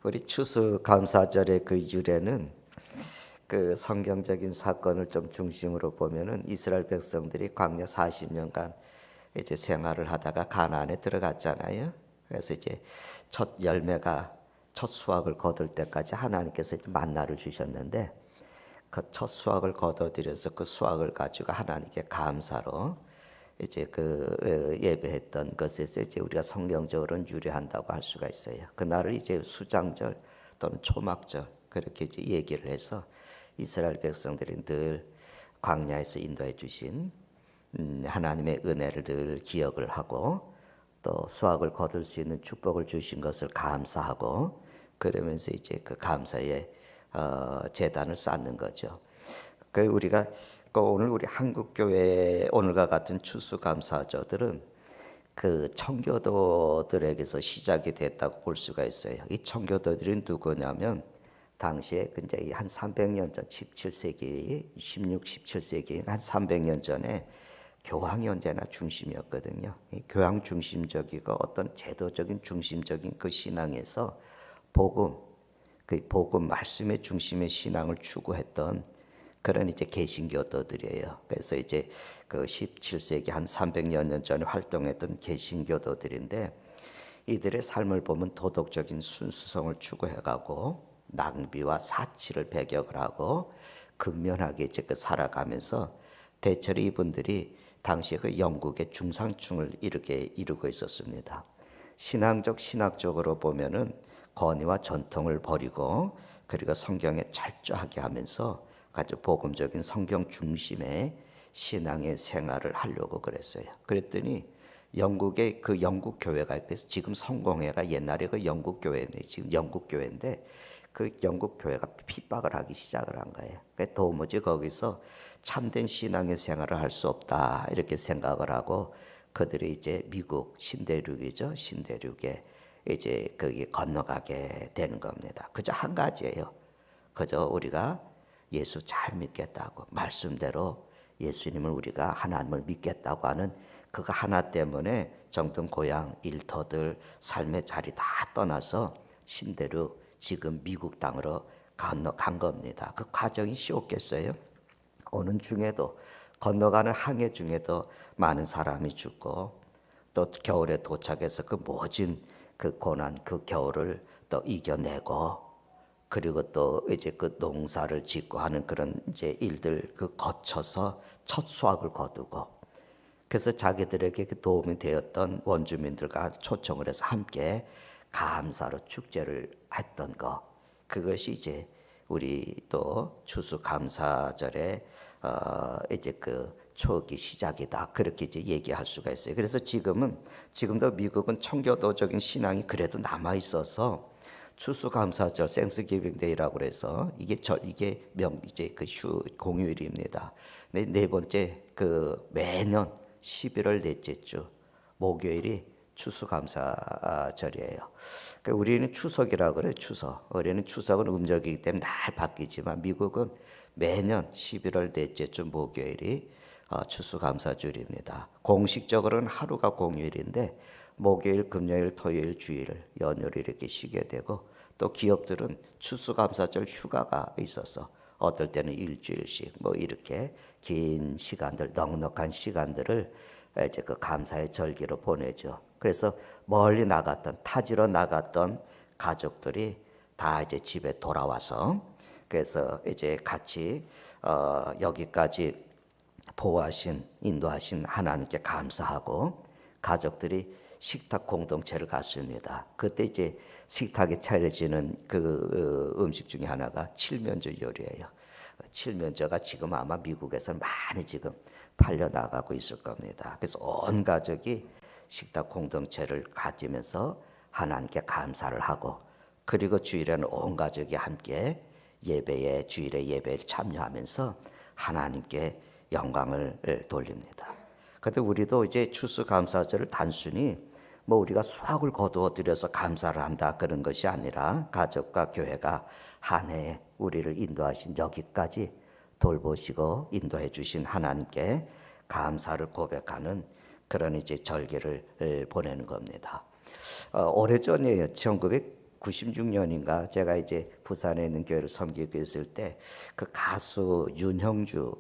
우리 추수감사절의 그 유래는 그 성경적인 사건을 좀 중심으로 보면은 이스라엘 백성들이 광야 40년간 이제 생활을 하다가 가나안에 들어갔잖아요. 그래서 이제 첫 열매가 첫 수확을 거둘 때까지 하나님께서 이제 만나를 주셨는데 그 첫 수확을 거둬들여서 그 수확을 가지고 하나님께 감사로 이제 그 예배했던 것에서 이제 우리가 성경적으로는 유래한다고 할 수가 있어요. 그날을 이제 수장절 또는 초막절 그렇게 이제 얘기를 해서 이스라엘 백성들이 늘 광야에서 인도해 주신 하나님의 은혜를 늘 기억을 하고 또 수확을 거둘 수 있는 축복을 주신 것을 감사하고 그러면서 이제 그 감사의 제단을 쌓는 거죠. 그 우리가 오늘 우리 한국 교회 오늘과 같은 추수감사절들은 그 청교도들에게서 시작이 됐다고 볼 수가 있어요. 이 청교도들이 누구냐면 당시에 이제 한 300년 전 17세기, 16, 17세기 한 300년 전에 교황이 언제나 중심이었거든요. 이 교황 중심적이고 어떤 제도적인 중심적인 그 신앙에서 그 복음 말씀의 중심의 신앙을 추구했던 그런 이제 개신교도들이에요. 그래서 이제 그 17세기 한 300여 년 전에 활동했던 개신교도들인데 이들의 삶을 보면 도덕적인 순수성을 추구해가고 낭비와 사치를 배격을 하고 근면하게 이제 그 살아가면서 대체로 이분들이 당시에 그 영국의 중상층을 이루고 있었습니다. 신학적으로 보면은 권위와 전통을 버리고 그리고 성경에 철저하게 하면서 아주 복음적인 성경 중심의 신앙의 생활을 하려고 그랬어요. 그랬더니 영국의 그 영국 교회가 있어서 지금 성공회가 옛날에 그 영국 교회인데 지금 영국 교회인데 그 영국 교회가 핍박을 하기 시작을 한 거예요. 그러니까 도무지 거기서 참된 신앙의 생활을 할 수 없다 이렇게 생각을 하고 그들이 이제 미국 신대륙이죠. 신대륙에 이제 거기 건너가게 되는 겁니다. 그저 한 가지예요. 그저 우리가 예수 잘 믿겠다고 말씀대로 예수님을 우리가 하나님을 믿겠다고 하는 그거 하나 때문에 정든 고향 일터들 삶의 자리 다 떠나서 신대륙 지금 미국 땅으로 건너간 겁니다. 그 과정이 쉬웠겠어요? 오는 중에도 건너가는 항해 중에도 많은 사람이 죽고 또 겨울에 도착해서 그 모진 그 고난 그 겨울을 또 이겨내고 그리고 또 이제 그 농사를 짓고 하는 그런 이제 일들 그 거쳐서 첫 수확을 거두고 그래서 자기들에게 도움이 되었던 원주민들과 초청을 해서 함께 감사로 축제를 했던 거 그것이 이제 우리 또 추수감사절에 이제 그 초기 시작이다 그렇게 이제 얘기할 수가 있어요. 그래서 지금도 미국은 청교도적인 신앙이 그래도 남아 있어서 추수감사절 생스기빙데이라고 그래서 이게 이제 그 공휴일입니다. 네 번째 그 매년 11월 넷째 주 목요일이 추수감사절이에요. 그러니까 우리는 추석이라고 그래요. 추석. 우리는 추석은 음력이기 때문에 날 바뀌지만 미국은 매년 11월 넷째 주 목요일이 추수감사절입니다. 공식적으로는 하루가 공휴일인데 목요일, 금요일, 토요일, 주일 연휴를 이렇게 쉬게 되고 또 기업들은 추수감사절 휴가가 있어서 어떨 때는 일주일씩 뭐 이렇게 긴 시간들, 넉넉한 시간들을 이제 그 감사의 절기로 보내죠. 그래서 멀리 나갔던 타지로 나갔던 가족들이 다 이제 집에 돌아와서 그래서 이제 같이 여기까지 보호하신 인도하신 하나님께 감사하고 가족들이 식탁 공동체를 갖습니다. 그때 이제 식탁에 차려지는 그 음식 중에 하나가 칠면조 요리예요. 칠면조가 지금 아마 미국에서 많이 지금 팔려 나가고 있을 겁니다. 그래서 온 가족이 식탁 공동체를 가지면서 하나님께 감사를 하고 그리고 주일에는 온 가족이 함께 주일의 예배에 참여하면서 하나님께 영광을 돌립니다. 그런데 우리도 이제 추수감사절을 단순히 뭐 우리가 수확을 거두어 들여서 감사를 한다 그런 것이 아니라 가족과 교회가 한 해에 우리를 인도하신 여기까지 돌보시고 인도해 주신 하나님께 감사를 고백하는 그런 이제 절기를 보내는 겁니다. 오래전이에요. 96년인가 제가 이제 부산에 있는 교회를 섬기고 있을 때 그 가수 윤형주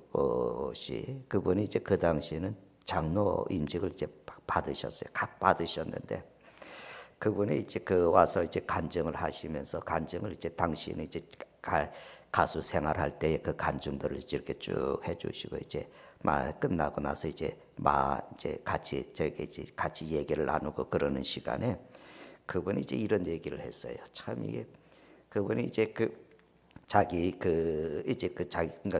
씨 그분이 이제 그 당시에는 장로 임직을 이제 받으셨어요. 각 받으셨는데 그분이 이제 그 와서 이제 간증을 하시면서 간증을 이제 당시에는 이제 가수 생활할 때의 그 간증들을 이렇게 쭉 해주시고 이제 말 끝나고 나서 이제 같이 저기 이제 같이 얘기를 나누고 그러는 시간에 그분이 이제 이런 얘기를 했어요. 참 이게 그분이 이제 그러니까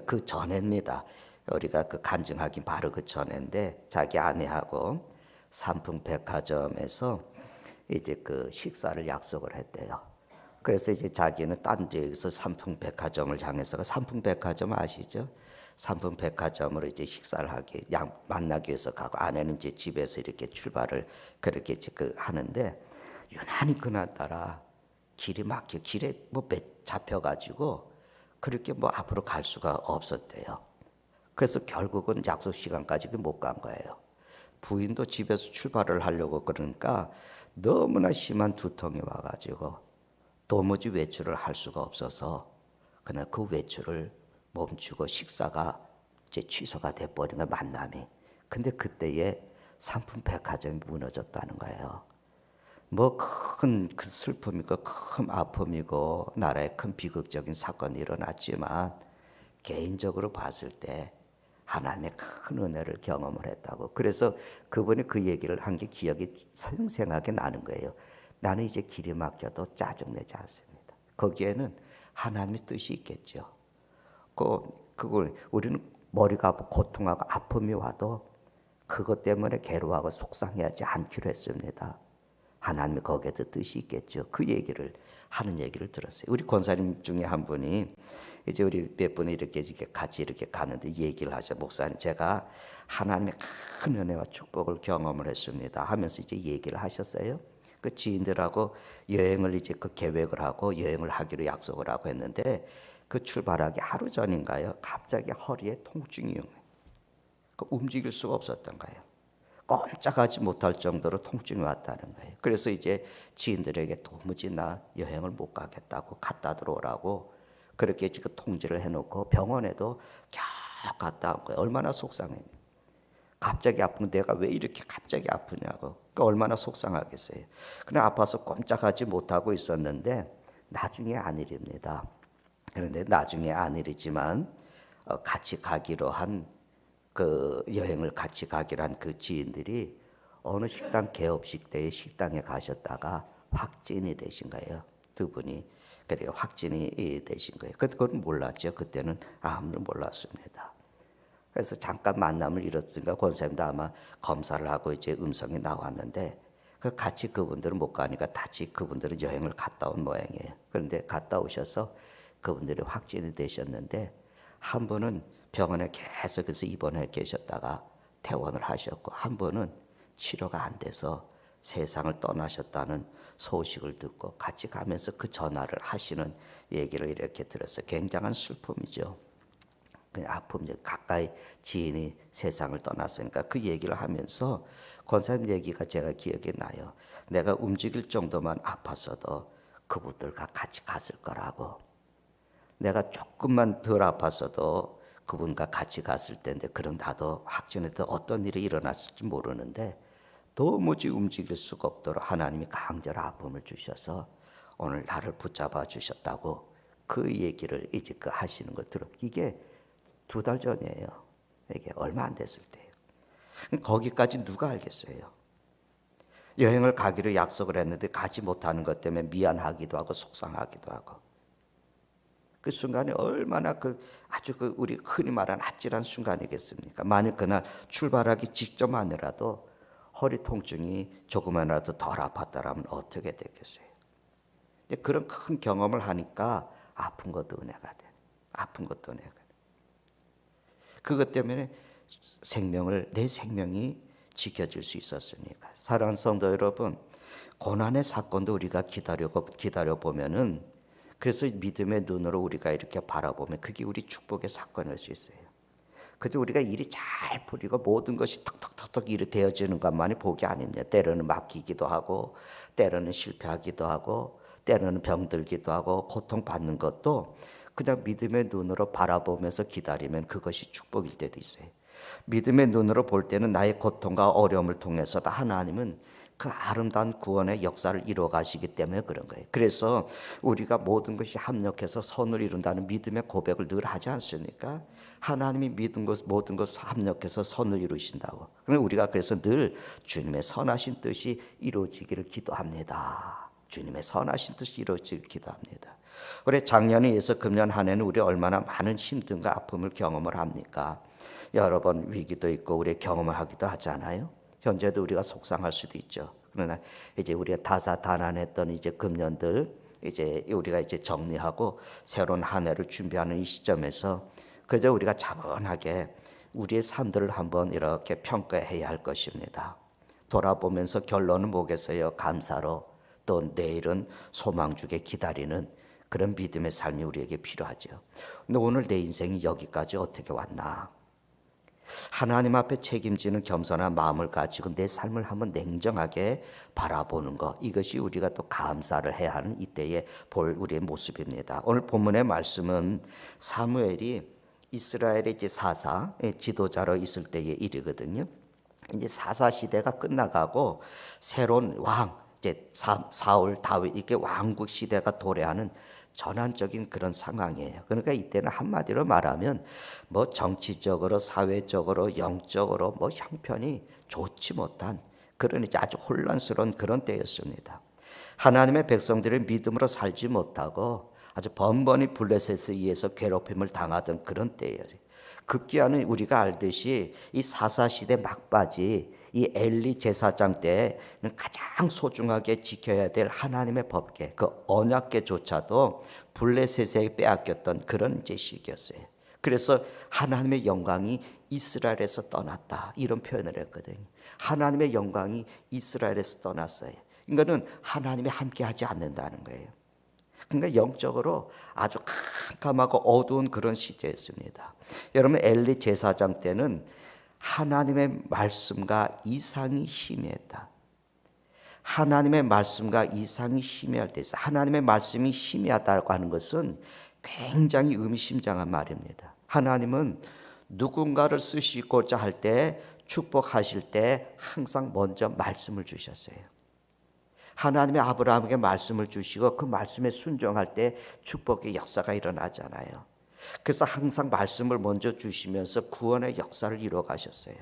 그 전에입니다. 우리가 그 간증하긴 바로 그 전인데 자기 아내하고 삼풍백화점에서 이제 그 식사를 약속을 했대요. 그래서 이제 자기는 딴 데에서 삼풍백화점을 향해서 삼풍백화점 아시죠? 삼풍백화점으로 이제 식사를 만나기 위해서 가고 아내는 이제 집에서 이렇게 출발을 그렇게 하는데 유난히 그날따라 길이 막혀 길에 뭐 잡혀가지고 그렇게 뭐 앞으로 갈 수가 없었대요. 그래서 결국은 약속 시간까지 못 간 거예요. 부인도 집에서 출발을 하려고 그러니까 너무나 심한 두통이 와가지고 도무지 외출을 할 수가 없어서 그냥 그 외출을 멈추고 식사가 이제 취소가 돼버린 거예요, 만남이. 근데 그때에 삼풍백화점이 무너졌다는 거예요. 뭐 큰 그 슬픔이고 큰 아픔이고 나라에 큰 비극적인 사건이 일어났지만 개인적으로 봤을 때 하나님의 큰 은혜를 경험을 했다고. 그래서 그분이 그 얘기를 한 게 기억이 생생하게 나는 거예요. 나는 이제 길이 막혀도 짜증내지 않습니다. 거기에는 하나님의 뜻이 있겠죠. 그걸 우리는 머리가 아프고 고통하고 아픔이 와도 그것 때문에 괴로워하고 속상해하지 않기로 했습니다. 하나님이 거기에도 뜻이 있겠죠. 그 얘기를 하는 얘기를 들었어요. 우리 권사님 중에 한 분이 이제 우리 몇 분이 이렇게 같이 이렇게 가는데 얘기를 하죠. 목사님, 제가 하나님의 큰 은혜와 축복을 경험을 했습니다. 하면서 이제 얘기를 하셨어요. 그 지인들하고 여행을 이제 그 계획을 하고 여행을 하기로 약속을 하고 했는데 그 출발하기 하루 전인가요? 갑자기 허리에 통증이 오는 거예요. 움직일 수가 없었던 거예요. 꼼짝하지 못할 정도로 통증이 왔다는 거예요. 그래서 이제 지인들에게 도무지 나 여행을 못 가겠다고 갔다 들어오라고 그렇게 그 통지를 해놓고 병원에도 겨우 갔다 온 거예요. 얼마나 속상해요. 갑자기 아픈 내가 왜 이렇게 갑자기 아프냐고. 그러니까 얼마나 속상하겠어요. 그냥 아파서 꼼짝하지 못하고 있었는데 나중에 안일입니다. 그런데 나중에 안일이지만 같이 가기로 한 그 여행을 같이 가기로 한 그 지인들이 어느 식당 개업식 때에 식당에 가셨다가 확진이 되신 거예요. 두 분이. 그래요. 확진이 되신 거예요. 그건 몰랐죠. 그때는 아무도 몰랐습니다. 그래서 잠깐 만남을 이뤘으니까 권사님도 아마 검사를 하고 이제 음성이 나왔는데 같이 그분들은 못 가니까 같이 그분들은 여행을 갔다 온 모양이에요. 그런데 갔다 오셔서 그분들이 확진이 되셨는데 한 분은 병원에 계속해서 입원해 계셨다가 퇴원을 하셨고 한 분은 치료가 안 돼서 세상을 떠나셨다는 소식을 듣고 같이 가면서 그 전화를 하시는 얘기를 이렇게 들었어요. 굉장한 슬픔이죠. 아픔, 가까이 지인이 세상을 떠났으니까 그 얘기를 하면서 권사님 얘기가 제가 기억이 나요. 내가 움직일 정도만 아팠어도 그분들과 같이 갔을 거라고. 내가 조금만 덜 아팠어도 그분과 같이 갔을 텐데 그럼 나도 확진해도 어떤 일이 일어났을지 모르는데 도무지 움직일 수가 없도록 하나님이 강제로 아픔을 주셔서 오늘 나를 붙잡아 주셨다고 그 얘기를 이제 하시는 걸 들어. 이게 2달 전이에요. 이게 얼마 안 됐을 때예요. 거기까지 누가 알겠어요? 여행을 가기로 약속을 했는데 가지 못하는 것 때문에 미안하기도 하고 속상하기도 하고. 그 순간이 얼마나 아주 우리 흔히 말하는 아찔한 순간이겠습니까? 만약 그날 출발하기 직전만이라도 허리 통증이 조금만이라도 덜 아팠다라면 어떻게 됐겠어요? 그런 큰 경험을 하니까 아픈 것도 은혜가 돼. 아픈 것도 은혜가 돼. 그것 때문에 내 생명이 지켜질 수 있었으니까. 사랑하는 성도 여러분, 고난의 사건도 우리가 기다려 보면은 그래서 믿음의 눈으로 우리가 이렇게 바라보면 그게 우리 축복의 사건일 수 있어요. 그저 우리가 일이 잘 풀리고 모든 것이 턱턱턱턱 일이 되어지는 것만이 복이 아닙니다. 때로는 막히기도 하고 때로는 실패하기도 하고 때로는 병들기도 하고 고통받는 것도 그냥 믿음의 눈으로 바라보면서 기다리면 그것이 축복일 때도 있어요. 믿음의 눈으로 볼 때는 나의 고통과 어려움을 통해서도 하나님은 그 아름다운 구원의 역사를 이루어 가시기 때문에 그런 거예요. 그래서 우리가 모든 것이 합력해서 선을 이룬다는 믿음의 고백을 늘 하지 않습니까? 하나님이 모든 것 합력해서 선을 이루신다고. 그럼 우리가 그래서 늘 주님의 선하신 뜻이 이루어지기를 기도합니다. 주님의 선하신 뜻이 이루어지기를 기도합니다. 올해 작년에서 금년 한 해는 우리 얼마나 많은 힘듦과 아픔을 경험을 합니까? 여러 번 위기도 있고 우리 경험을 하기도 하잖아요. 현재도 우리가 속상할 수도 있죠. 그러나 이제 우리가 다사다난했던 이제 금년들 이제 우리가 이제 정리하고 새로운 한 해를 준비하는 이 시점에서 그저 우리가 차분하게 우리의 삶들을 한번 이렇게 평가해야 할 것입니다. 돌아보면서 결론은 뭐겠어요? 감사로, 또 내일은 소망 주게 기다리는 그런 믿음의 삶이 우리에게 필요하죠. 근데 오늘 내 인생이 여기까지 어떻게 왔나? 하나님 앞에 책임지는 겸손한 마음을 가지고 내 삶을 한번 냉정하게 바라보는 것, 이것이 우리가 또 감사를 해야 하는 이때에 볼 우리의 모습입니다. 오늘 본문의 말씀은 사무엘이 이스라엘의 이제 사사 지도자로 있을 때의 일이거든요. 이제 사사 시대가 끝나가고 새로운 왕 이제 사울 다윗 이렇게 왕국 시대가 도래하는 전환적인 그런 상황이에요. 그러니까 이때는 한마디로 말하면 뭐 정치적으로, 사회적으로, 영적으로 뭐 형편이 좋지 못한 그런 이제 아주 혼란스러운 그런 때였습니다. 하나님의 백성들이 믿음으로 살지 못하고 아주 번번이 블레셋에 의해서 괴롭힘을 당하던 그런 때예요. 급기야는 우리가 알듯이 이 사사시대 막바지 이 엘리 제사장 때는 가장 소중하게 지켜야 될 하나님의 법궤, 그 언약궤조차도 블레셋에 빼앗겼던 그런 이제 시기였어요. 그래서 하나님의 영광이 이스라엘에서 떠났다 이런 표현을 했거든요. 하나님의 영광이 이스라엘에서 떠났어요. 이거는 하나님이 함께하지 않는다는 거예요. 그러니까 영적으로 아주 캄캄하고 어두운 그런 시대였습니다. 여러분 엘리 제사장 때는 하나님의 말씀과 이상이 희미했다. 하나님의 말씀과 이상이 희미할 때 있어. 하나님의 말씀이 희미하다고 하는 것은 굉장히 의미심장한 말입니다. 하나님은 누군가를 쓰시고자 할 때 축복하실 때 항상 먼저 말씀을 주셨어요. 하나님이 아브라함에게 말씀을 주시고 그 말씀에 순종할 때 축복의 역사가 일어나잖아요. 그래서 항상 말씀을 먼저 주시면서 구원의 역사를 이루어 가셨어요.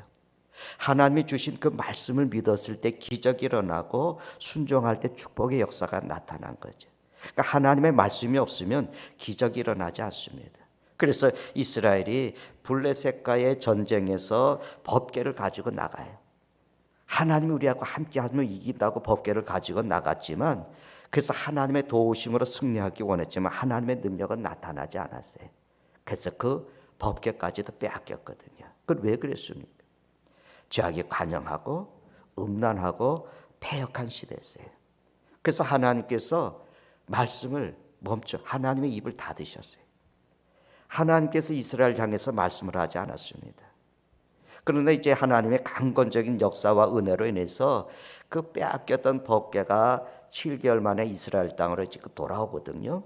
하나님이 주신 그 말씀을 믿었을 때 기적이 일어나고 순종할 때 축복의 역사가 나타난 거죠. 그러니까 하나님의 말씀이 없으면 기적이 일어나지 않습니다. 그래서 이스라엘이 블레셋과의 전쟁에서 법궤를 가지고 나가요. 하나님이 우리하고 함께하면 이긴다고 법궤를 가지고 나갔지만 그래서 하나님의 도우심으로 승리하기 원했지만 하나님의 능력은 나타나지 않았어요. 그래서 그 법궤까지도 빼앗겼거든요. 그건 왜 그랬습니까? 죄악이 관영하고 음란하고 패역한 시대였어요. 그래서 하나님께서 말씀을 하나님의 입을 닫으셨어요. 하나님께서 이스라엘 향해서 말씀을 하지 않았습니다. 그런데 이제 하나님의 강건적인 역사와 은혜로 인해서 그 빼앗겼던 법궤가 7개월 만에 이스라엘 땅으로 돌아오거든요.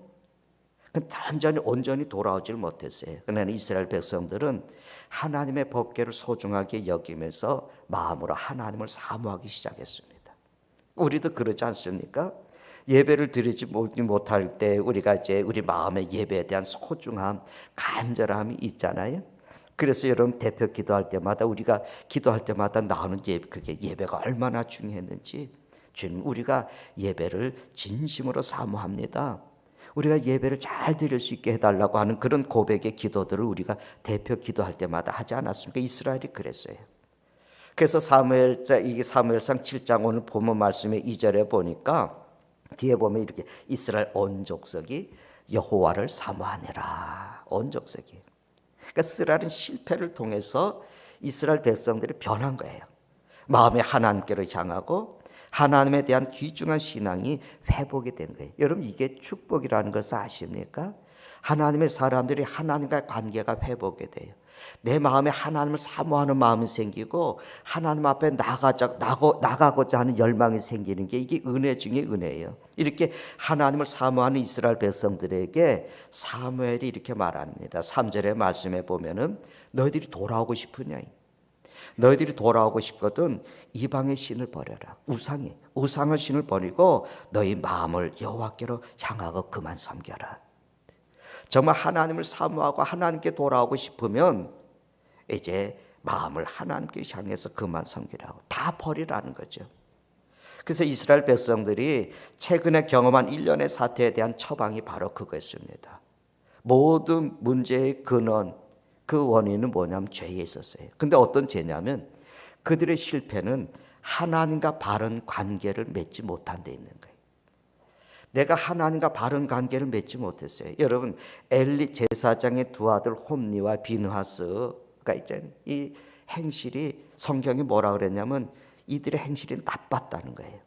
온전히 돌아오질 못했어요. 그러나 이스라엘 백성들은 하나님의 법궤를 소중하게 여기면서 마음으로 하나님을 사모하기 시작했습니다. 우리도 그러지 않습니까? 예배를 드리지 못할 때 우리가 이제 우리 마음의 예배에 대한 소중함, 간절함이 있잖아요. 그래서 여러분 대표 기도할 때마다 우리가 기도할 때마다 나오는 그게 예배가 얼마나 중요했는지 주님 우리가 예배를 진심으로 사모합니다. 우리가 예배를 잘 드릴 수 있게 해달라고 하는 그런 고백의 기도들을 우리가 대표 기도할 때마다 하지 않았습니까? 이스라엘이 그랬어요. 그래서 이게 사무엘상 7장 오늘 본문 말씀의 2절에 보니까 뒤에 보면 이렇게 이스라엘 온 족속이 여호와를 사모하니라. 온 족속이. 그러니까 이스라엘은 실패를 통해서 이스라엘 백성들이 변한 거예요. 마음이 하나님께로 향하고 하나님에 대한 귀중한 신앙이 회복이 된 거예요. 여러분 이게 축복이라는 것을 아십니까? 하나님의 사람들이 하나님과의 관계가 회복이 돼요. 내 마음에 하나님을 사모하는 마음이 생기고 하나님 앞에 나가고자 하는 열망이 생기는 게 이게 은혜 중에 은혜예요. 이렇게 하나님을 사모하는 이스라엘 백성들에게 사무엘이 이렇게 말합니다. 3절의 말씀에 보면은 너희들이 돌아오고 싶으냐? 너희들이 돌아오고 싶거든 이방의 신을 버려라. 우상의 신을 버리고 너희 마음을 여호와께로 향하고 그만 섬겨라. 정말 하나님을 사모하고 하나님께 돌아오고 싶으면 이제 마음을 하나님께 향해서 그만 섬기라고, 다 버리라는 거죠. 그래서 이스라엘 백성들이 최근에 경험한 일련의 사태에 대한 처방이 바로 그거였습니다. 모든 문제의 근원, 그 원인은 뭐냐면 죄에 있었어요. 근데 어떤 죄냐면 그들의 실패는 하나님과 바른 관계를 맺지 못한 데 있는 거예요. 내가 하나님과 바른 관계를 맺지 못했어요. 여러분, 엘리 제사장의 두 아들 홈니와 비느하스가 있잖아요. 이 행실이 성경이 뭐라 그랬냐면 이들의 행실이 나빴다는 거예요.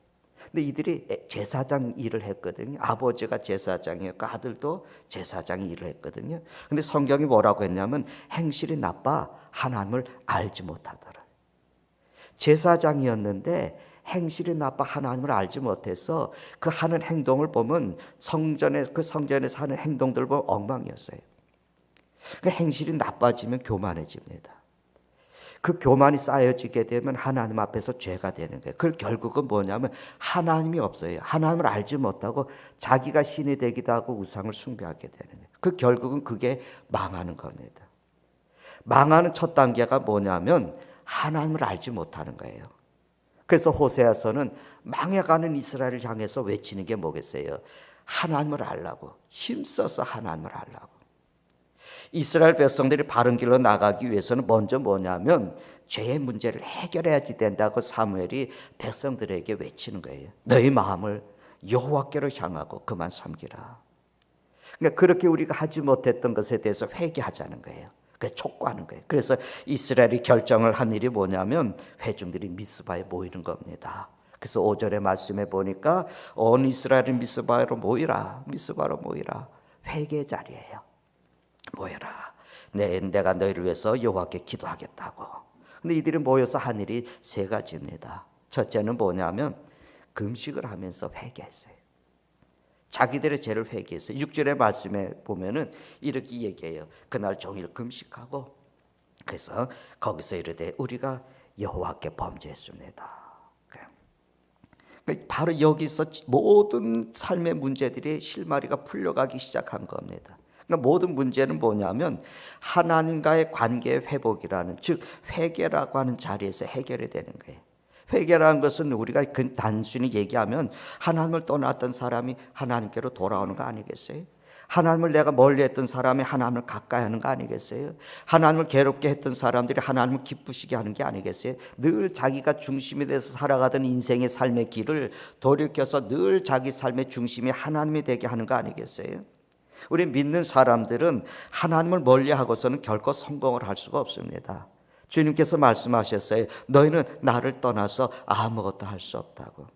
근데 이들이 제사장 일을 했거든요. 아버지가 제사장이었고 아들도 제사장 일을 했거든요. 근데 성경이 뭐라고 했냐면 행실이 나빠 하나님을 알지 못하더라. 제사장이었는데 행실이 나빠 하나님을 알지 못해서 그 하는 행동을 보면 성전에서 하는 행동들을 보면 엉망이었어요. 그 행실이 나빠지면 교만해집니다. 그 교만이 쌓여지게 되면 하나님 앞에서 죄가 되는 거예요. 그 결국은 뭐냐면 하나님이 없어요. 하나님을 알지 못하고 자기가 신이 되기도 하고 우상을 숭배하게 되는 거예요. 그 결국은 그게 망하는 겁니다. 망하는 첫 단계가 뭐냐면 하나님을 알지 못하는 거예요. 그래서 호세아서는 망해가는 이스라엘을 향해서 외치는 게 뭐겠어요? 하나님을 알라고, 힘써서 하나님을 알라고. 이스라엘 백성들이 바른 길로 나가기 위해서는 먼저 뭐냐면 죄의 문제를 해결해야지 된다고 사무엘이 백성들에게 외치는 거예요. 너희 마음을 여호와께로 향하고 그만 섬기라. 그러니까 그렇게 우리가 하지 못했던 것에 대해서 회개하자는 거예요. 그래서 촉구하는 거예요. 그래서 이스라엘이 결정을 한 일이 뭐냐면 회중들이 미스바에 모이는 겁니다. 그래서 5절의 말씀에 보니까 온 이스라엘이 미스바로 모이라. 회개의 자리예요. 모여라. 내가 너희를 위해서 여호와께 기도하겠다고. 근데 이들이 모여서 한 일이 세 가지입니다. 첫째는 뭐냐면 금식을 하면서 회개했어요. 자기들의 죄를 회개했어요. 6절의 말씀에 보면은 이렇게 얘기해요. 그날 종일 금식하고 그래서 거기서 이르되 우리가 여호와께 범죄했습니다. 바로 여기서 모든 삶의 문제들이 실마리가 풀려가기 시작한 겁니다. 그러니까 모든 문제는 뭐냐면 하나님과의 관계의 회복이라는, 즉 회개라고 하는 자리에서 해결이 되는 거예요. 회개라는 것은 우리가 단순히 얘기하면 하나님을 떠났던 사람이 하나님께로 돌아오는 거 아니겠어요? 하나님을 내가 멀리했던 사람이 하나님을 가까이 하는 거 아니겠어요? 하나님을 괴롭게 했던 사람들이 하나님을 기쁘시게 하는 게 아니겠어요? 늘 자기가 중심이 돼서 살아가던 인생의 삶의 길을 돌이켜서 늘 자기 삶의 중심이 하나님이 되게 하는 거 아니겠어요? 우리 믿는 사람들은 하나님을 멀리하고서는 결코 성공을 할 수가 없습니다. 주님께서 말씀하셨어요. 너희는 나를 떠나서 아무것도 할 수 없다고.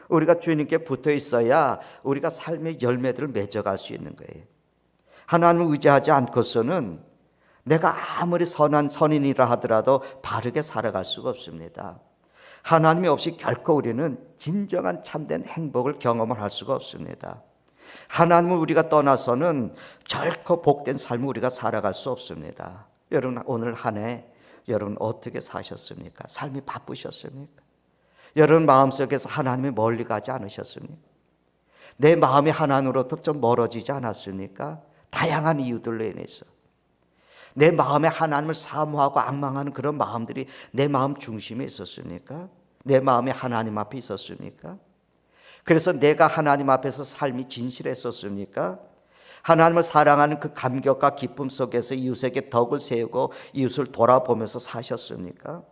우리가 주님께 붙어 있어야 우리가 삶의 열매들을 맺어갈 수 있는 거예요. 하나님을 의지하지 않고서는 내가 아무리 선한 선인이라 하더라도 바르게 살아갈 수가 없습니다. 하나님이 없이 결코 우리는 진정한 참된 행복을 경험을 할 수가 없습니다. 하나님을 우리가 떠나서는 결코 복된 삶을 우리가 살아갈 수 없습니다. 여러분, 오늘 한 해 여러분 어떻게 사셨습니까? 삶이 바쁘셨습니까? 여러분 마음속에서 하나님이 멀리 가지 않으셨습니까? 내 마음이 하나님으로부터 좀 멀어지지 않았습니까? 다양한 이유들로 인해서 내 마음에 하나님을 사모하고 앙망하는 그런 마음들이 내 마음 중심에 있었습니까? 내 마음이 하나님 앞에 있었습니까? 그래서 내가 하나님 앞에서 삶이 진실했었습니까? 하나님을 사랑하는 그 감격과 기쁨 속에서 이웃에게 덕을 세우고 이웃을 돌아보면서 사셨습니까?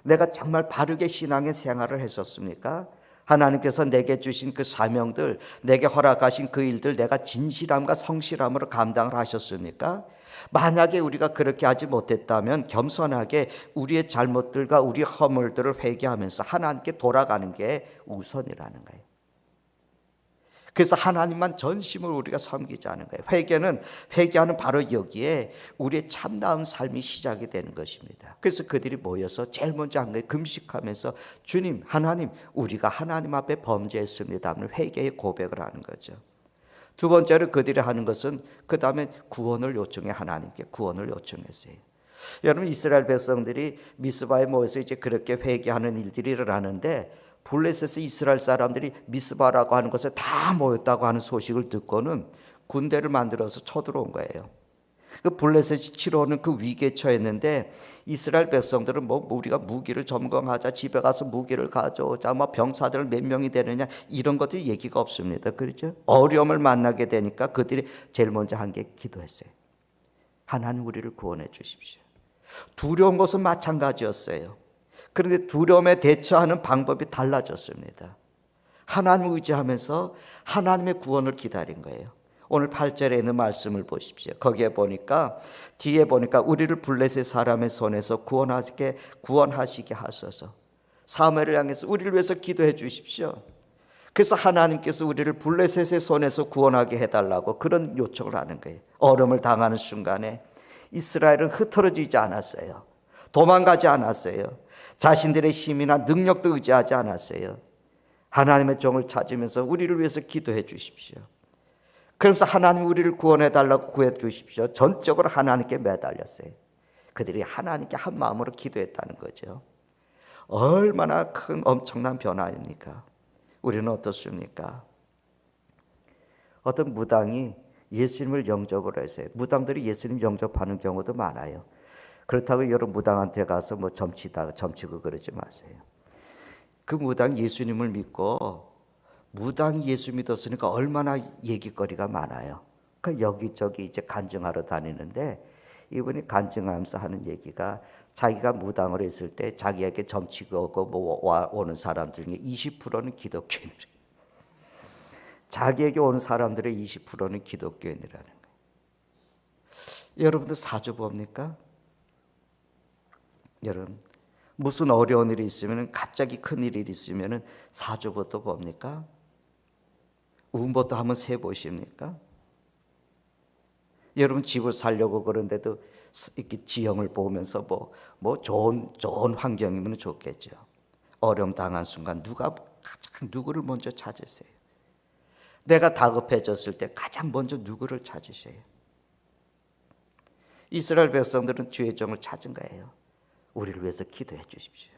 내가 정말 바르게 신앙의 생활을 했었습니까? 하나님께서 내게 주신 그 사명들, 내게 허락하신 그 일들 내가 진실함과 성실함으로 감당을 하셨습니까? 만약에 우리가 그렇게 하지 못했다면 겸손하게 우리의 잘못들과 우리의 허물들을 회개하면서 하나님께 돌아가는 게 우선이라는 거예요. 그래서 하나님만 전심으로 우리가 섬기자는 거예요. 회개하는 바로 여기에 우리의 참다운 삶이 시작이 되는 것입니다. 그래서 그들이 모여서 제일 먼저 한 거예요. 금식하면서 주님, 하나님, 우리가 하나님 앞에 범죄했습니다 하면 회개의 고백을 하는 거죠. 두 번째로 그들이 하는 것은 그 다음에 구원을 요청해, 하나님께 구원을 요청했어요. 여러분, 이스라엘 백성들이 미스바에 모여서 이제 그렇게 회개하는 일들이 일어나는데, 블레셋에서 이스라엘 사람들이 미스바라고 하는 곳에 다 모였다고 하는 소식을 듣고는 군대를 만들어서 쳐들어온 거예요. 그 블레셋이 치러오는 그 위기에 처했는데, 이스라엘 백성들은 뭐 우리가 무기를 점검하자, 집에 가서 무기를 가져오자, 뭐 병사들 몇 명이 되느냐, 이런 것들 얘기가 없습니다. 그렇죠? 어려움을 만나게 되니까 그들이 제일 먼저 한 게 기도했어요. 하나님, 우리를 구원해 주십시오. 두려운 것은 마찬가지였어요. 그런데 두려움에 대처하는 방법이 달라졌습니다. 하나님을 의지하면서 하나님의 구원을 기다린 거예요. 오늘 8절에 있는 말씀을 보십시오. 거기에 보니까, 뒤에 보니까 우리를 블레셋 사람의 손에서 구원하시게 하소서. 사무엘을 향해서 우리를 위해서 기도해 주십시오. 그래서 하나님께서 우리를 블레셋의 손에서 구원하게 해달라고 그런 요청을 하는 거예요. 어려움을 당하는 순간에 이스라엘은 흩어지지 않았어요. 도망가지 않았어요. 자신들의 힘이나 능력도 의지하지 않았어요. 하나님의 종을 찾으면서 우리를 위해서 기도해 주십시오. 그러면서 하나님, 우리를 구원해 달라고 구해 주십시오. 전적으로 하나님께 매달렸어요. 그들이 하나님께 한 마음으로 기도했다는 거죠. 얼마나 큰 엄청난 변화입니까? 우리는 어떻습니까? 어떤 무당이 예수님을 영접을 했어요. 무당들이 예수님 영접하는 경우도 많아요. 그렇다고 여러 무당한테 가서 뭐 점치고 그러지 마세요. 그 무당 예수님을 믿고, 무당이 예수 믿었으니까 얼마나 얘기거리가 많아요. 그 여기저기 이제 간증하러 다니는데, 이분이 간증하면서 하는 얘기가, 자기가 무당을 했을 때 자기에게 점치고 오는 사람들 중에 20%는 기독교인이래요. 자기에게 오는 사람들의 20%는 기독교인이라는 거예요. 여러분들 사주 봅니까? 여러분, 무슨 어려운 일이 있으면, 갑자기 큰 일이 있으면 사주부터 봅니까? 운부터 한번 세보십니까? 여러분, 집을 살려고 그런데도 이렇게 지형을 보면서 뭐 좋은 환경이면 좋겠죠. 어려움 당한 순간 누구를 먼저 찾으세요? 내가 다급해졌을 때 가장 먼저 누구를 찾으세요? 이스라엘 백성들은 주의 종을 찾은 거예요. 우리를 위해서 기도해 주십시오.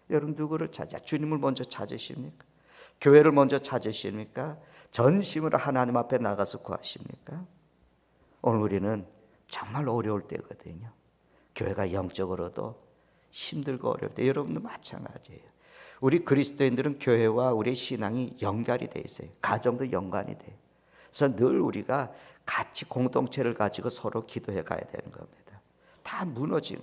여러분, 누구를 찾아? 주님을 먼저 찾으십니까? 교회를 먼저 찾으십니까? 전심으로 하나님 앞에 나가서 구하십니까? 오늘 우리는 정말 어려울 때거든요. 교회가 영적으로도 힘들고 어려울 때, 여러분도 마찬가지예요. 우리 그리스도인들은 교회와 우리의 신앙이 연결이 돼 있어요. 가정도 연관이 돼요. 그래서 늘 우리가 같이 공동체를 가지고 서로 기도해 가야 되는 겁니다. 다 무너진,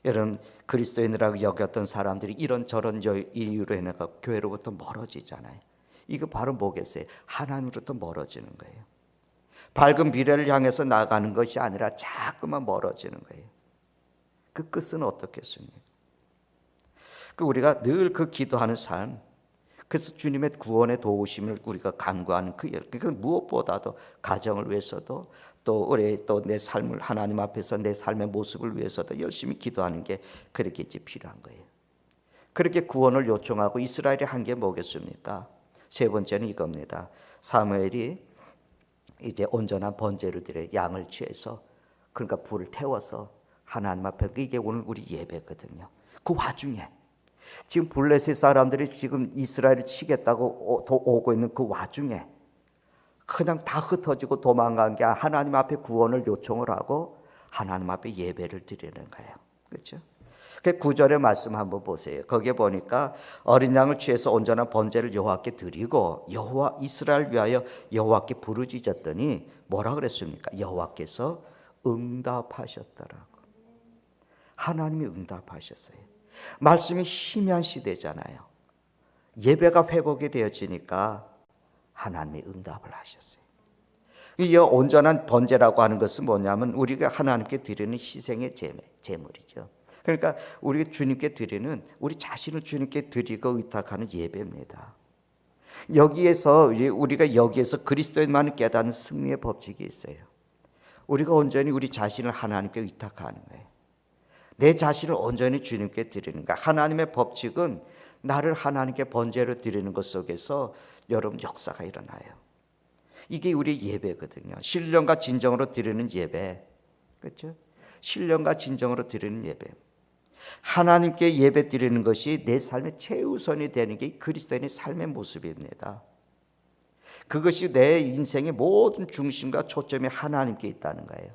여러분, 그리스도인이라고 여겼던 사람들이 이런저런 이유로 인해서 교회로부터 멀어지잖아요. 이거 바로 뭐겠어요? 하나님으로부터 멀어지는 거예요. 밝은 미래를 향해서 나가는 것이 아니라 자꾸만 멀어지는 거예요. 그 끝은 어떻겠습니까? 우리가 늘 그 기도하는 삶, 그래서 주님의 구원의 도우심을 우리가 간구하는 그 무엇보다도 가정을 위해서도, 또 내 삶을 하나님 앞에서 내 삶의 모습을 위해서도 열심히 기도하는 게 그렇게 이제 필요한 거예요. 그렇게 구원을 요청하고 이스라엘이 한 게 뭐겠습니까? 세 번째는 이겁니다. 사무엘이 이제 온전한 번제를 드려 양을 취해서, 그러니까 불을 태워서 하나님 앞에, 이게 오늘 우리 예배거든요. 그 와중에 지금 블레셋 사람들이 지금 이스라엘을 치겠다고 오고 있는 그 와중에 그냥 다 흩어지고 도망간 게 하나님 앞에 구원을 요청을 하고 하나님 앞에 예배를 드리는 거예요. 그렇죠? 그 9절의 말씀 한번 보세요. 거기에 보니까 어린 양을 취해서 온전한 번제를 여호와께 드리고 이스라엘 위하여 여호와께 부르짖었더니 뭐라 그랬습니까? 여호와께서 응답하셨더라고. 하나님이 응답하셨어요. 말씀이 희미한 시대잖아요. 예배가 회복이 되어지니까 하나님이 응답을 하셨어요. 이 온전한 번제라고 하는 것은 뭐냐면 우리가 하나님께 드리는 희생의 제물이죠. 그러니까 우리가 주님께 드리는, 우리 자신을 주님께 드리고 의탁하는 예배입니다. 여기에서 우리가 여기에서 그리스도인만을 깨닫는 승리의 법칙이 있어요. 우리가 온전히 우리 자신을 하나님께 의탁하는 거예요. 내 자신을 온전히 주님께 드리는 거야. 하나님의 법칙은 나를 하나님께 번제로 드리는 것 속에서 여러분 역사가 일어나요. 이게 우리 예배거든요. 신령과 진정으로 드리는 예배, 그렇죠? 신령과 진정으로 드리는 예배. 하나님께 예배 드리는 것이 내 삶의 최우선이 되는 게 그리스도인의 삶의 모습입니다. 그것이 내 인생의 모든 중심과 초점이 하나님께 있다는 거예요.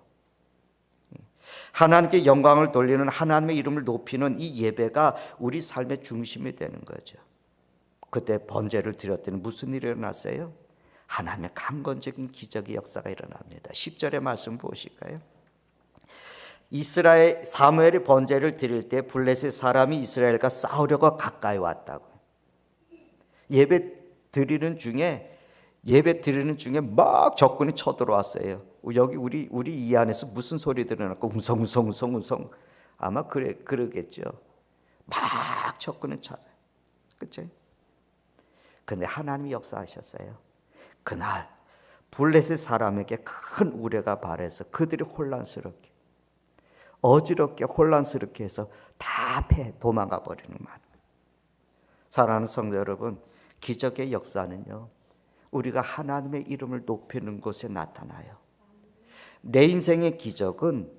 하나님께 영광을 돌리는, 하나님의 이름을 높이는 이 예배가 우리 삶의 중심이 되는 거죠. 그때 번제를 드렸더니 무슨 일이 일어났어요? 하나님의 강건적인 기적의 역사가 일어납니다. 10절의 말씀 보실까요? 이스라엘 사무엘이 번제를 드릴 때 블레셋 사람이 이스라엘과 싸우려고 가까이 왔다고. 예배 드리는 중에 막 적군이 쳐들어왔어요. 여기 우리 이 안에서 무슨 소리 들어났고 웅성웅성 아마 그러겠죠. 막 적군은 찾아요. 그렇죠? 근데 하나님이 역사하셨어요. 그날 블레셋 사람에게 큰 우려가 발해서 그들이 혼란스럽게, 어지럽게, 혼란스럽게 해서 다 도망가 버리는 말. 사랑하는 성도 여러분, 기적의 역사는요, 우리가 하나님의 이름을 높이는 곳에 나타나요. 내 인생의 기적은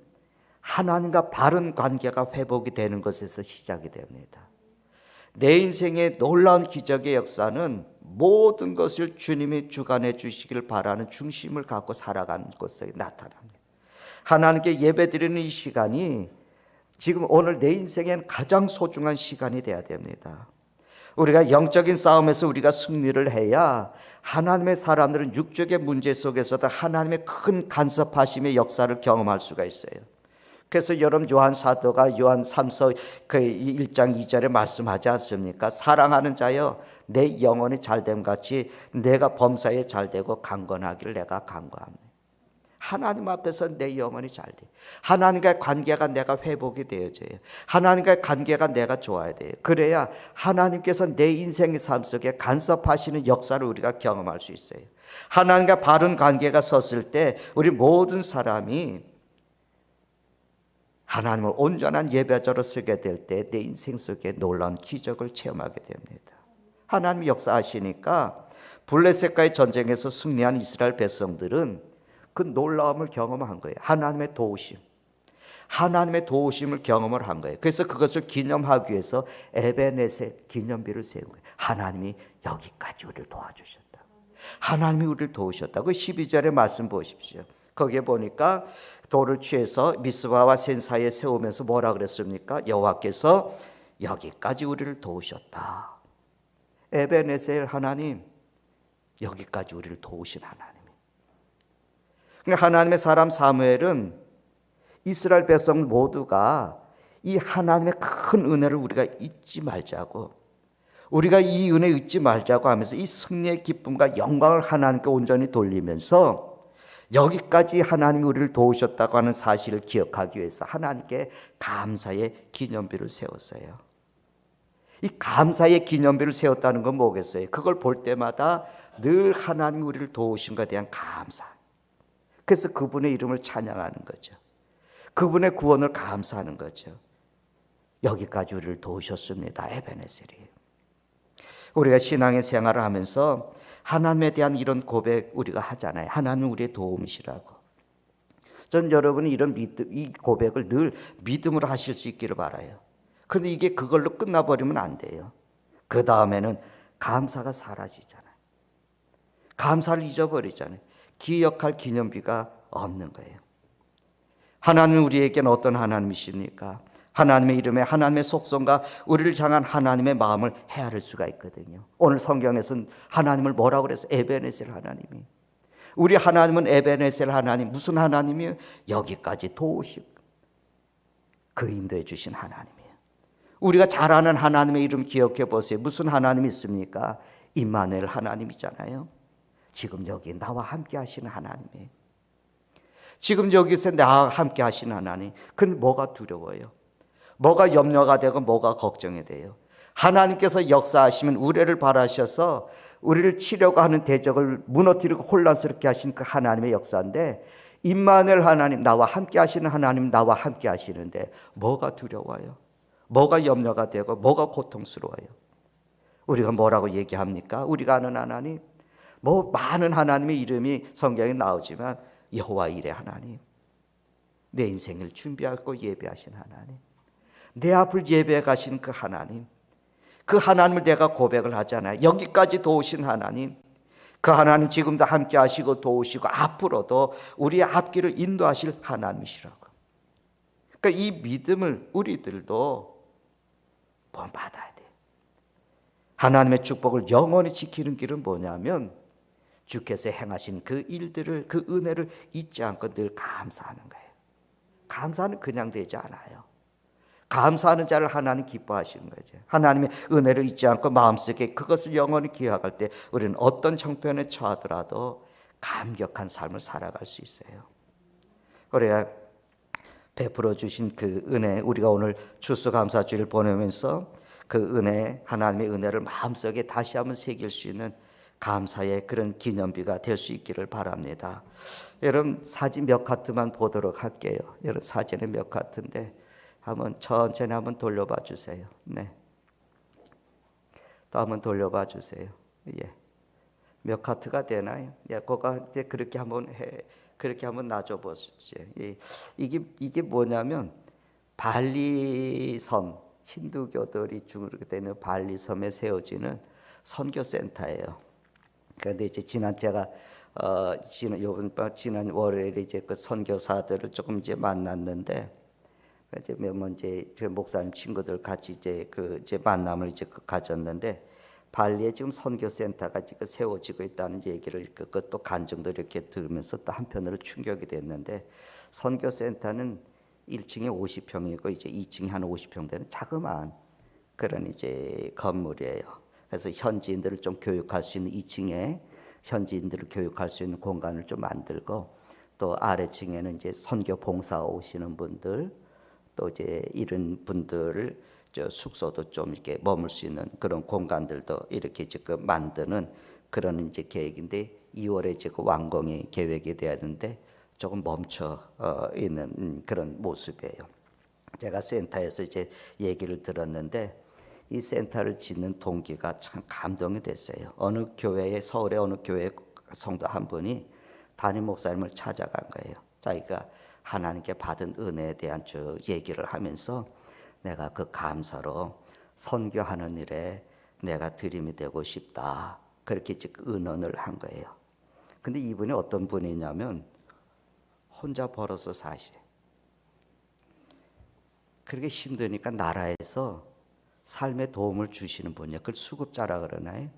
하나님과 바른 관계가 회복이 되는 것에서 시작이 됩니다. 내 인생의 놀라운 기적의 역사는 모든 것을 주님이 주관해 주시길 바라는 중심을 갖고 살아가는 것에 나타납니다. 하나님께 예배드리는 이 시간이 지금 오늘 내 인생엔 가장 소중한 시간이 되어야 됩니다. 우리가 영적인 싸움에서 우리가 승리를 해야 하나님의 사람들은 육적의 문제 속에서도 하나님의 큰 간섭하심의 역사를 경험할 수가 있어요. 그래서 여러분 요한 사도가 요한 3서 1장 2절에 말씀하지 않습니까? 사랑하는 자여 내 영혼이 잘됨 같이 내가 범사에 잘되고 강건하기를 내가 간구합니다. 하나님 앞에서 내 영혼이 잘돼. 하나님과의 관계가 내가 회복이 되어져요. 하나님과의 관계가 내가 좋아야 돼요. 그래야 하나님께서 내 인생의 삶 속에 간섭하시는 역사를 우리가 경험할 수 있어요. 하나님과 바른 관계가 섰을 때 우리 모든 사람이 하나님을 온전한 예배자로 쓰게 될 때 내 인생 속에 놀라운 기적을 체험하게 됩니다. 하나님이 역사하시니까 블레셋과의 전쟁에서 승리한 이스라엘 백성들은 그 놀라움을 경험한 거예요. 하나님의 도우심, 하나님의 도우심을 경험을 한 거예요. 그래서 그것을 기념하기 위해서 에베네셀 기념비를 세운 거예요. 하나님이 여기까지 우리를 도와주셨다. 하나님이 우리를 도우셨다. 그 12절의 말씀 보십시오. 거기에 보니까 돌을 취해서 미스바와 센 사이에 세우면서 뭐라 그랬습니까? 여호와께서 여기까지 우리를 도우셨다. 에베네셀 하나님, 여기까지 우리를 도우신 하나님. 하나님의 사람 사무엘은 이스라엘 백성 모두가 이 하나님의 큰 은혜를 우리가 잊지 말자고, 우리가 이 은혜 잊지 말자고 하면서 이 승리의 기쁨과 영광을 하나님께 온전히 돌리면서 여기까지 하나님이 우리를 도우셨다고 하는 사실을 기억하기 위해서 하나님께 감사의 기념비를 세웠어요. 이 감사의 기념비를 세웠다는 건 뭐겠어요? 그걸 볼 때마다 늘 하나님이 우리를 도우신 것에 대한 감사. 그래서 그분의 이름을 찬양하는 거죠. 그분의 구원을 감사하는 거죠. 여기까지 우리를 도우셨습니다. 에베네셀이. 우리가 신앙의 생활을 하면서 하나님에 대한 이런 고백 우리가 하잖아요. 하나님 우리의 도움이시라고. 전 여러분이 이런 이 고백을 늘 믿음으로 하실 수 있기를 바라요. 그런데 이게 그걸로 끝나버리면 안 돼요. 그 다음에는 감사가 사라지잖아요. 감사를 잊어버리잖아요. 기억할 기념비가 없는 거예요. 하나님은 우리에게는 어떤 하나님이십니까? 하나님의 이름에 하나님의 속성과 우리를 향한 하나님의 마음을 헤아릴 수가 있거든요. 오늘 성경에서는 하나님을 뭐라고 그래서 에베네셀 하나님이. 우리 하나님은 에베네셀 하나님, 무슨 하나님이에요? 여기까지 도우시고 그 인도해 주신 하나님이에요. 우리가 잘 아는 하나님의 이름 기억해 보세요. 무슨 하나님이 있습니까? 임마누엘 하나님이잖아요. 지금 여기 나와 함께 하시는 하나님이에요. 지금 여기서 나와 함께 하시는 하나님. 근데 뭐가 두려워요? 뭐가 염려가 되고 뭐가 걱정이 돼요? 하나님께서 역사하시면 우리를 바라셔서 우리를 치려고 하는 대적을 무너뜨리고 혼란스럽게 하신 그 하나님의 역사인데, 임마누엘 하나님, 나와 함께 하시는 하나님, 나와 함께 하시는데 뭐가 두려워요? 뭐가 염려가 되고 뭐가 고통스러워요? 우리가 뭐라고 얘기합니까? 우리가 아는 하나님, 뭐 많은 하나님의 이름이 성경에 나오지만 여호와 이레 하나님, 내 인생을 준비하고 예배하신 하나님, 내 앞을 예배해 가신 그 하나님, 그 하나님을 내가 고백을 하잖아요. 여기까지 도우신 하나님, 그 하나님 지금도 함께 하시고 도우시고 앞으로도 우리의 앞길을 인도하실 하나님이시라고. 그러니까 이 믿음을 우리들도 본받아야 돼. 하나님의 축복을 영원히 지키는 길은 뭐냐면 주께서 행하신 그 일들을, 그 은혜를 잊지 않고 늘 감사하는 거예요. 감사는 그냥 되지 않아요. 감사하는 자를 하나님 기뻐하시는 거죠. 하나님의 은혜를 잊지 않고 마음속에 그것을 영원히 기억할 때 우리는 어떤 형편에 처하더라도 감격한 삶을 살아갈 수 있어요. 그래야 베풀어 주신 그 은혜, 우리가 오늘 추수감사주를 보내면서 그 은혜, 하나님의 은혜를 마음속에 다시 한번 새길 수 있는 감사의 그런 기념비가 될 수 있기를 바랍니다. 여러분 사진 몇 카트만 보도록 할게요. 여러분 사진은 몇 카트인데 한번 천천히 한번 돌려봐 주세요. 네. 또 한번 돌려봐 주세요. 예. 몇 카트가 되나요? 예, 그거 이제 그렇게 한번 그렇게 한번 놔줘 보십시오. 예. 이게 뭐냐면 발리섬, 힌두교들이 주로 되는 발리섬에 세워지는 선교센터예요. 그런데 이제 지난 월요일에 이제 그 선교사들을 조금 이제 만났는데, 이제 저 목사님 친구들 같이 이제 만남을 이제 가졌는데, 발리에 지금 선교센터가 지금 세워지고 있다는 얘기를 그것도 간증도 이렇게 들으면서 또 한편으로 충격이 됐는데, 선교센터는 1층에 50평이고 이제 2층에 한 50평 되는 자그마한 그런 이제 건물이에요. 그래서 현지인들을 좀 교육할 수 있는 2층에 현지인들을 교육할 수 있는 공간을 좀 만들고, 또 아래층에는 이제 선교 봉사 오시는 분들, 또 이제 이런 분들을 숙소도 좀 이렇게 머물 수 있는 그런 공간들도 이렇게 지금 만드는 그런 이제 계획인데, 2월에 이제 그 완공이 계획이 돼야 되는데 조금 멈춰 있는 그런 모습이에요. 제가 센터에서 이제 얘기를 들었는데, 이 센터를 짓는 동기가 참 감동이 됐어요. 어느 교회에, 서울의 어느 교회 성도 한 분이 담임 목사님을 찾아간 거예요. 자기가 하나님께 받은 은혜에 대한 얘기를 하면서 내가 그 감사로 선교하는 일에 내가 드림이 되고 싶다, 그렇게 의논을 한 거예요. 근데 이분이 어떤 분이냐면 혼자 벌어서 사시. 그렇게 힘드니까 나라에서 삶에 도움을 주시는 분이에요. 그걸 수급자라 그러나요?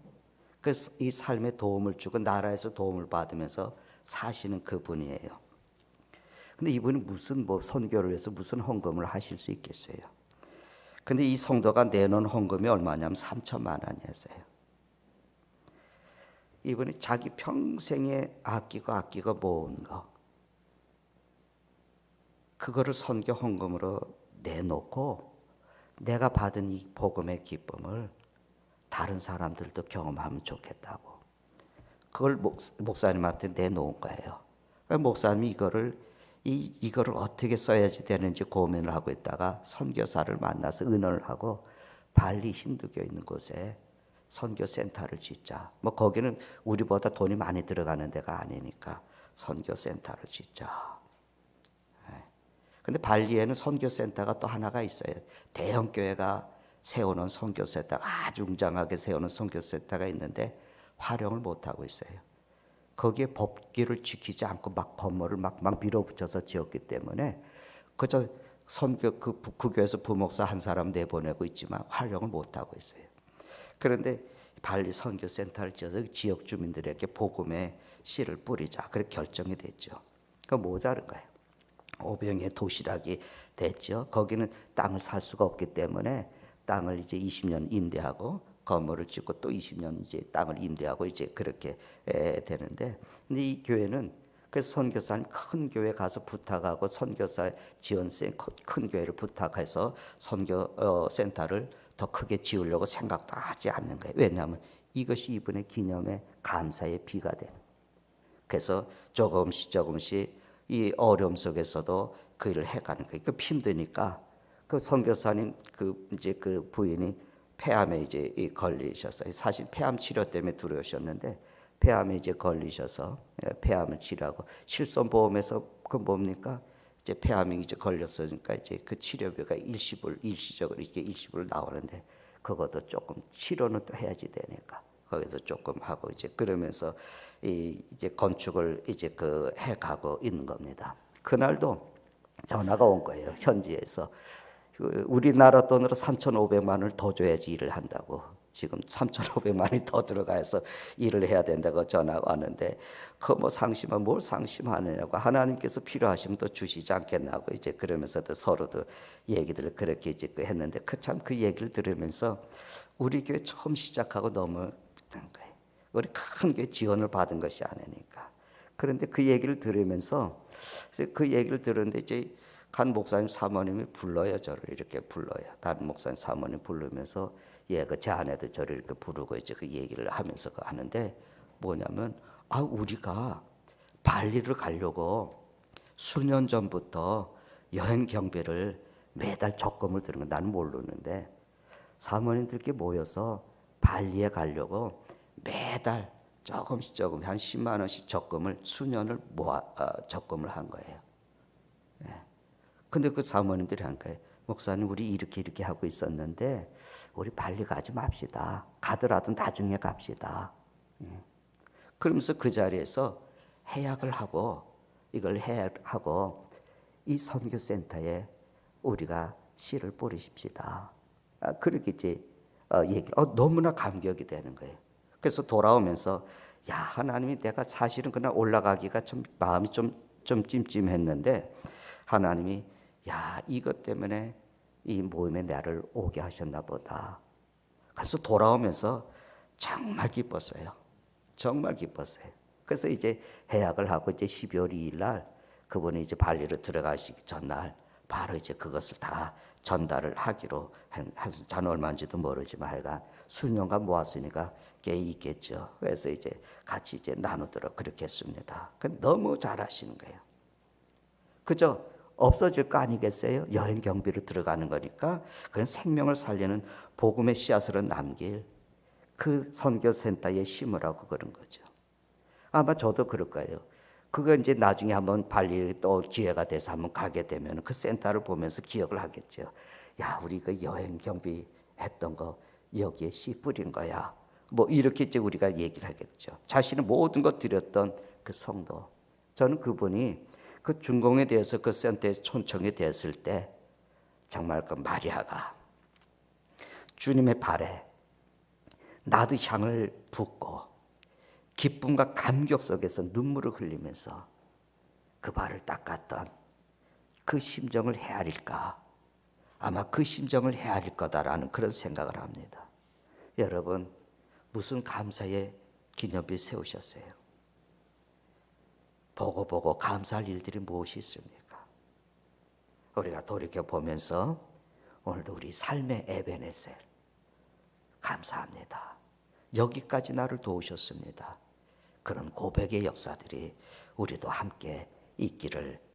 그래서 이 삶에 도움을 주고 나라에서 도움을 받으면서 사시는 그분이에요. 근데 이분이 무슨 선교를 위해서 무슨 헌금을 하실 수 있겠어요? 근데 이 성도가 내놓은 헌금이 얼마냐면 3천만 원이었어요. 이분이 자기 평생에 아끼고 모은 거, 그거를 선교 헌금으로 내놓고 내가 받은 이 복음의 기쁨을 다른 사람들도 경험하면 좋겠다고 그걸 목사님한테 내놓은 거예요. 목사님이 이거를 어떻게 써야지 되는지 고민을 하고 있다가 선교사를 만나서 의논을 하고 발리 힌두교 있는 곳에 선교센터를 짓자. 거기는 우리보다 돈이 많이 들어가는 데가 아니니까 선교센터를 짓자. 근데 발리에는 선교센터가 또 하나가 있어요. 대형 교회가 세우는 선교센터가, 아주 웅장하게 세우는 선교센터가 있는데 활용을 못 하고 있어요. 거기에 법규를 지키지 않고 막 건물을 막 밀어붙여서 지었기 때문에 그저 선교 그 교회에서 부목사 한 사람 내보내고 있지만 활용을 못 하고 있어요. 그런데 발리 선교센터를 지어서 지역 주민들에게 복음의 씨를 뿌리자, 그렇게 결정이 됐죠. 그 모자른 거예요. 500의 도시락이 됐죠. 거기는 땅을 살 수가 없기 때문에 땅을 이제 20년 임대하고 건물을 짓고 또 20년 이제 땅을 임대하고 이제 그렇게 되는데, 근데 이 교회는 그래서 선교사님 큰 교회 가서 부탁하고 선교사 지원센 큰 교회를 부탁해서 선교 센터를 더 크게 지으려고 생각도 하지 않는 거예요. 왜냐하면 이것이 이분의 기념의 감사의 비가 되는. 그래서 조금씩 이 어려움 속에서도 그 일을 해가는 거예요. 그 힘드니까 그 선교사님 그 부인이 폐암에 이제 걸리셨어요. 사실 폐암 치료 때문에 들어오셨는데 폐암에 이제 걸리셔서 폐암을 치료하고 실손보험에서 그 뭡니까? 이제 폐암이 이제 걸렸으니까 이제 그 치료비가 일시적으로 이게 일시불 나오는데 그것도 조금 치료는 또 해야지 되니까 거기서 조금 하고 이제 그러면서 이제 건축을 이제 그 해가고 있는 겁니다. 그날도 전화가 온 거예요. 현지에서 우리나라 돈으로 3,500만 원을 더 줘야지 일을 한다고. 지금 3,500만 원이 더 들어가서 일을 해야 된다고 전화가 왔는데 그 뭐 상심한 뭘 상심하느냐고 하나님께서 필요하시면 또 주시지 않겠나고 이제 그러면서도 서로도 얘기들을 그렇게 이제 했는데 참 그 얘기를 들으면서 우리 교회 처음 시작하고 너무 거예요. 우리 큰 교회 지원을 받은 것이 아니니까. 그런데 그 얘기를 들으면서 그 얘기를 들었는데 이제 간 목사님 사모님이 불러요. 저를 이렇게 불러요. 다른 목사님 사모님 부르면서 제 아내도 저를 이렇게 부르고 이제 그 얘기를 하면서 하는데 뭐냐면 우리가 발리를 가려고 수년 전부터 여행 경비를 매달 적금을 드는 거 나는 모르는데 사모님들께 모여서 발리에 가려고 매달 조금씩 한 10만 원씩 적금을 수년을 적금을 한 거예요. 근데 그 사모님들이 한 거예요. 목사님 우리 이렇게 하고 있었는데 우리 발리 가지 맙시다. 가더라도 나중에 갑시다. 그러면서 그 자리에서 해약을 하고 이걸 해약하고 이 선교센터에 우리가 씨를 뿌리십시다. 그렇게 이제 얘기를 너무나 감격이 되는 거예요. 그래서 돌아오면서 하나님이 내가 사실은 그날 올라가기가 좀 마음이 좀 찜찜했는데 하나님이 이것 때문에 이 모임에 나를 오게 하셨나 보다. 그래서 돌아오면서 정말 기뻤어요. 정말 기뻤어요. 그래서 이제 해약을 하고 이제 12월 2일 날 그분이 이제 발리로 들어가시기 전날 바로 이제 그것을 다 전달을 하기로 한 얼마인지도 모르지만 하여간 수년간 모았으니까 꽤 있겠죠. 그래서 이제 같이 이제 나누도록 그렇게 했습니다. 너무 잘하시는 거예요. 그죠? 없어질 거 아니겠어요? 여행 경비로 들어가는 거니까 그건 생명을 살리는 복음의 씨앗으로 남길 그 선교센터에 심으라고 그런 거죠. 아마 저도 그럴 거예요. 그거 이제 나중에 한번 발리 또 기회가 돼서 한번 가게 되면 그 센터를 보면서 기억을 하겠죠. 우리 그 여행 경비 했던 거 여기에 씨 뿌린 거야. 뭐 이렇게 이제 우리가 얘기를 하겠죠. 자신의 모든 것 드렸던 그 성도. 저는 그분이 그 중공에 대해서 그 센터에서 초청이 됐을 때 정말 그 마리아가 주님의 발에 나도 향을 붓고 기쁨과 감격 속에서 눈물을 흘리면서 그 발을 닦았던 그 심정을 헤아릴까? 아마 그 심정을 헤아릴 거다라는 그런 생각을 합니다. 여러분 무슨 감사의 기념비 세우셨어요? 보고 감사할 일들이 무엇이 있습니까? 우리가 돌이켜보면서 오늘도 우리 삶의 에베네셀 감사합니다. 여기까지 나를 도우셨습니다. 그런 고백의 역사들이 우리도 함께 있기를